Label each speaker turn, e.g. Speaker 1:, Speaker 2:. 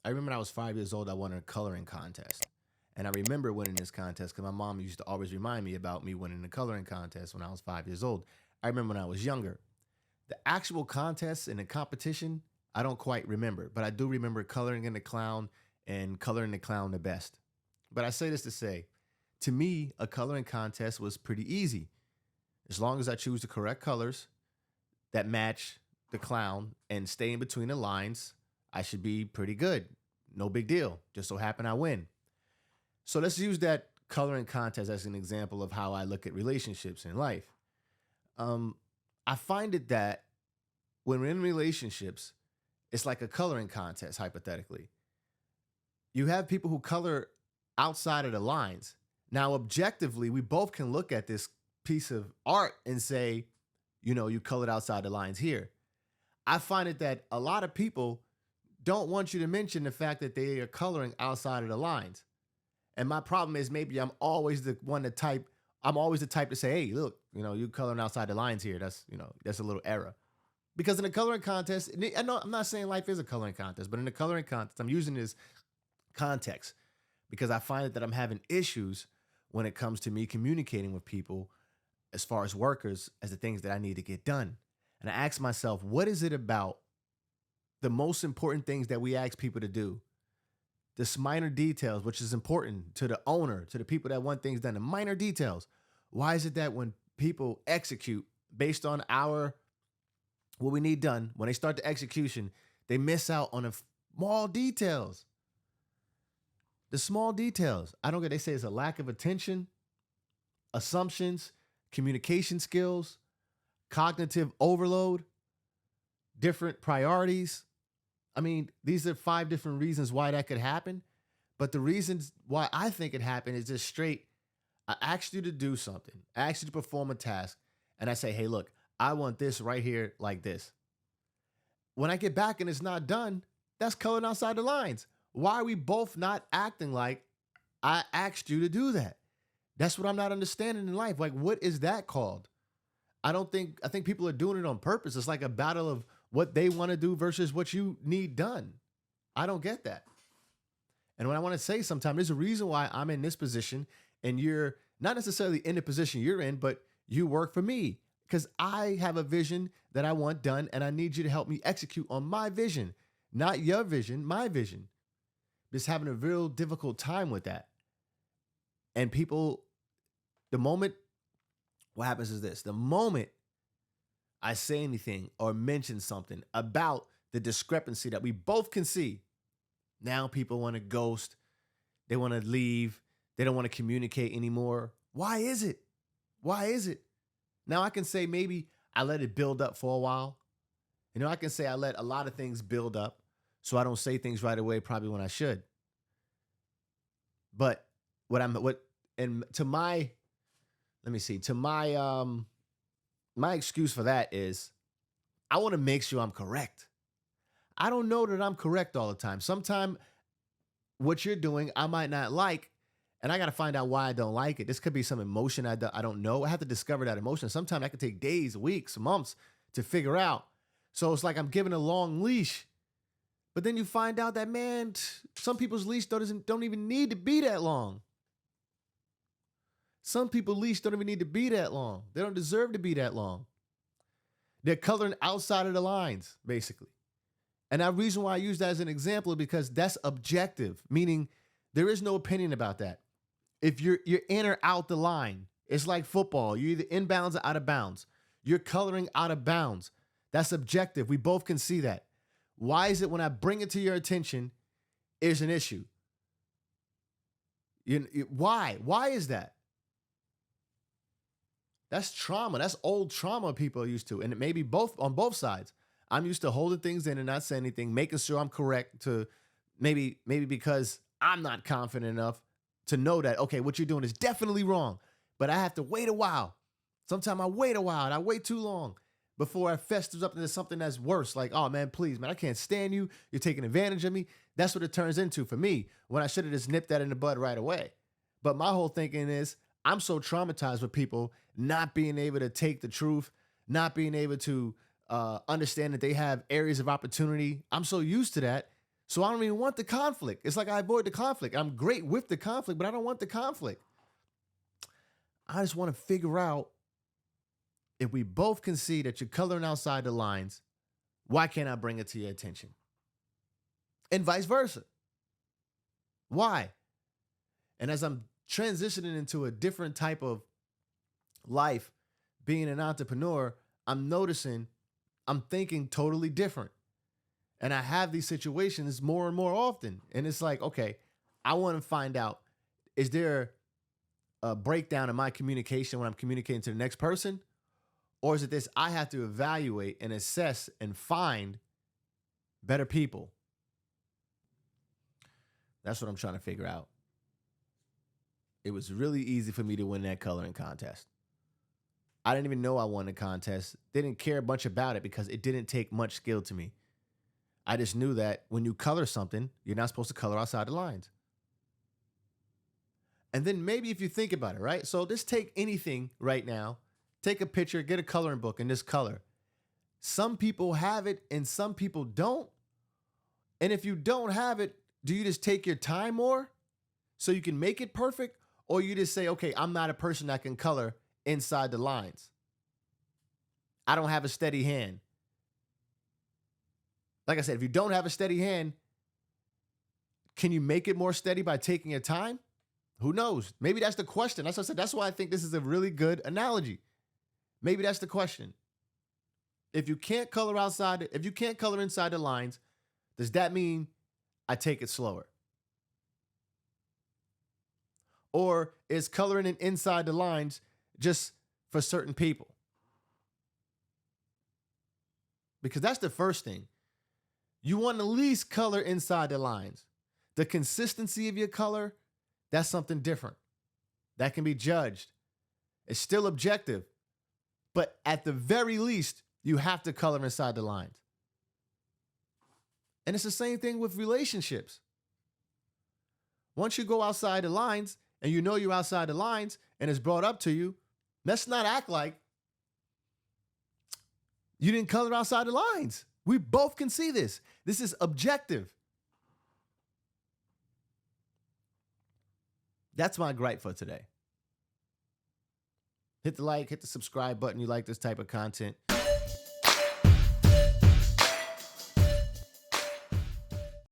Speaker 1: I remember when I was 5 years old, I won a coloring contest. And I remember winning this contest because my mom used to always remind me about me winning the coloring contest when I was 5 years old. I remember when I was younger. The actual contest and the competition, I don't quite remember, but I do remember coloring in the clown and coloring the clown the best. But I say this to say, to me, a coloring contest was pretty easy. As long as I choose the correct colors that match the clown and stay in between the lines, I should be pretty good. No big deal. Just so happen I win. So let's use that coloring contest as an example of how I look at relationships in life. Um, I find it that when we're in relationships, it's like a coloring contest, hypothetically. You have people who color outside of the lines. Now, objectively, we both can look at this piece of art and say, you colored outside the lines here. I find it that a lot of people don't want you to mention the fact that they are coloring outside of the lines. And my problem is maybe I'm always the type to say, hey, look, you coloring outside the lines here. That's a little error. Because in a coloring contest, I know I'm not saying life is a coloring contest, but in a coloring contest, I'm using this context because I find that I'm having issues when it comes to me communicating with people as far as workers as the things that I need to get done. And I ask myself, what is it about the most important things that we ask people to do? This minor details, which is important to the owner, to the people that want things done, the minor details. Why is it that when people execute based on what we need done, when they start the execution, they miss out on the small details? The small details. I don't get. They say it's a lack of attention, assumptions, communication skills, cognitive overload, different priorities. I mean, these are 5 different reasons why that could happen. But the reasons why I think it happened is just straight. I asked you to do something. I asked you to perform a task. And I say, hey, look, I want this right here like this. When I get back and it's not done, that's coloring outside the lines. Why are we both not acting like I asked you to do that? That's what I'm not understanding in life. Like, what is that called? I think people are doing it on purpose. It's like a battle of what they want to do versus what you need done. I don't get that. And when I want to say sometimes there's a reason why I'm in this position and you're not necessarily in the position you're in, but you work for me because I have a vision that I want done and I need you to help me execute on my vision, not your vision, my vision. Just having a real difficult time with that. And people, the moment, what happens is this: the moment I say anything or mention something about the discrepancy that we both can see, now people want to ghost, they want to leave, they don't want to communicate anymore. Why is it? Why is it? Now I can say maybe I let it build up for a while. I can say I let a lot of things build up so I don't say things right away, probably when I should. But what I'm what and to my let me see, to my excuse for that is I want to make sure I'm correct. I don't know that I'm correct all the time. Sometimes what you're doing I might not like, and I got to find out why I don't like it. This could be some emotion I don't know. I have to discover that emotion. Sometimes that could take days, weeks, months to figure out. So it's like I'm giving a long leash. But then you find out that, man, some people's leash don't even need to be that long. Some people's leash don't even need to be that long. They don't deserve to be that long. They're coloring outside of the lines, basically. And the reason why I use that as an example is because that's objective, meaning there is no opinion about that. If you're in or out the line, it's like football. You're either inbounds or out of bounds. You're coloring out of bounds. That's objective. We both can see that. Why is it when I bring it to your attention, is an issue? Why? Why is that? That's trauma. That's old trauma people are used to. And it may be both on both sides. I'm used to holding things in and not saying anything, making sure I'm correct to maybe because I'm not confident enough to know that, okay, what you're doing is definitely wrong. But I have to wait a while. Sometimes I wait a while and I wait too long before I festers up into something that's worse. Like, oh man, please, man, I can't stand you. You're taking advantage of me. That's what it turns into for me when I should have just nipped that in the bud right away. But my whole thinking is I'm so traumatized with people not being able to take the truth, not being able to understand that they have areas of opportunity. I'm so used to that. So I don't even want the conflict. It's like I avoid the conflict. I'm great with the conflict, but I don't want the conflict. I just want to figure out if we both can see that you're coloring outside the lines, why can't I bring it to your attention? And vice versa. Why? And as I'm transitioning into a different type of life, being an entrepreneur, I'm noticing I'm thinking totally different. And I have these situations more and more often. And it's like, okay, I want to find out, is there a breakdown in my communication when I'm communicating to the next person? Or is it this, I have to evaluate and assess and find better people? That's what I'm trying to figure out. It was really easy for me to win that coloring contest. I didn't even know I won the contest. Didn't care much about it because it didn't take much skill to me. I just knew that when you color something, you're not supposed to color outside the lines. And then maybe if you think about it, right? So just take anything right now, take a picture, get a coloring book, and just color. Some people have it and some people don't. And if you don't have it, do you just take your time more so you can make it perfect? Or you just say, okay, I'm not a person that can color inside the lines. I don't have a steady hand. Like I said, if you don't have a steady hand, can you make it more steady by taking your time? Who knows? Maybe that's the question. That's what I said. That's why I think this is a really good analogy. Maybe that's the question. If you can't color outside, if you can't color inside the lines, does that mean I take it slower? Or is coloring it inside the lines just for certain people? Because that's the first thing. You want to at least color inside the lines. The consistency of your color, that's something different. That can be judged. It's still objective. But at the very least, you have to color inside the lines. And it's the same thing with relationships. Once you go outside the lines and you know you're outside the lines and it's brought up to you, let's not act like you didn't color outside the lines. We both can see this. This is objective. That's my gripe for today. Hit the like, hit the subscribe button. You like this type of content.